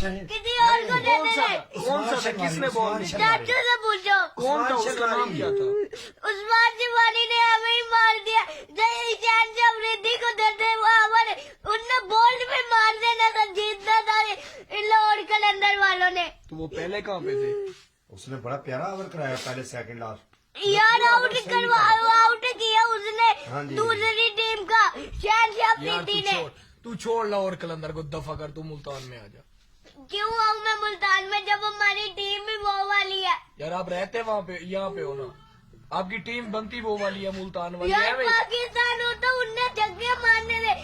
किसी और को दे दे। कौन सा था, किसने बॉल दी? चाचू से पूछो। कौन था, उसका नाम क्या था? उस्मान शिवानी ने हमें ही मार दिया। जय ईशान से अफरीदी को देते वो हमारे उनने बोल्ड में मार देना था, जीतना था लाहौर कलंदर वालों ने। तो वो पहले कहाँ पे थे? उसने बड़ा प्यारा ओवर कराया, पहले सेकंड लास्ट। यार आउट किया उसने हाँ जी। दूसरी टीम का शहन से यार अफरीदी ने। तू छोड़ लाहौर कलंदर को, दफा कर, तू मुल्तान में आ जा। क्यों आऊँ मैं मुल्तान में जब हमारी टीम भी वो वाली है? यार आप रहते वहाँ पे, यहाँ पे हो ना, आपकी टीम बनती वो वाली है, मुल्तान वाली है यार भाई। पाकिस्तान हो तो उनने छक्के मारने थे,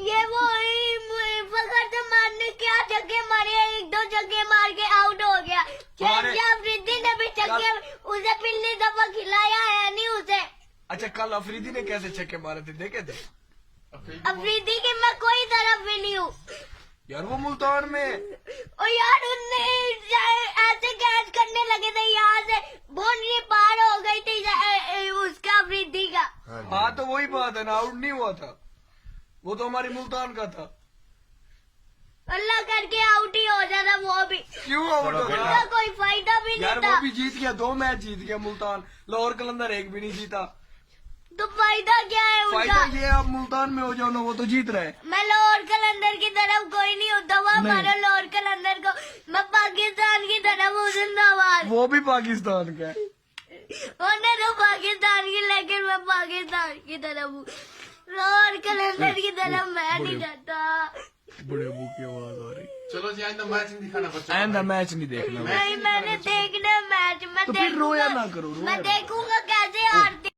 ये वो फखर से मारने क्या छक्के मारे, एक दो छक्के मार के आउट हो गया। हमारे- अफरीदी ने भी छक्के उसे पिछली दफा खिलाया है नहीं उसे। अच्छा, कल अफरीदी ने कैसे छक्के मारे थे, देखे थे? अफरीदी की मैं कोई तरफ भी नहीं हूँ। यार वो मुल्तान में। और यार उनने ऐसे कैच करने लगे थे, यहाँ से बाउंड्री पार हो गई थी उसका अफरीदी का। हाँ तो वही बात है ना, आउट नहीं हुआ था वो, तो हमारी मुल्तान का था। अल्लाह करके आउट ही हो जाता वो भी, क्यों आउट हो उसका गया? कोई फायदा भी यार नहीं वो था। भी जीत गया, 2 मैच जीत गया मुल्तान, लाहौर कलंदर एक भी नहीं जीता। तो फायदा क्या है फायदा उनका? ये आप मुल्तान में हो जाओ ना, वो तो जीत रहे। मैं लाहौर कलंदर की तरफ कोई नहीं होता, वो नहीं। हमारा लाहौर कलंदर को, मैं पाकिस्तान की तरफ हूँ जिंदाबाद। वो भी पाकिस्तान का है। होने तो पाकिस्तान की, लेकिन मैं पाकिस्तान की तरफ हूँ, लाहौर कलंदर की तरफ मैं नहीं जाता। बड़े अबू की आवाज आ रही। चलो जी, आइंदा मैच नहीं दिखाना बच्चों को। आइंदा मैच नहीं देखना। नहीं मैंने देखना मैच, मैं तो फिर देखूंगा। रोया ना करो, रोया मैं ना। देखूंगा कैसे हारते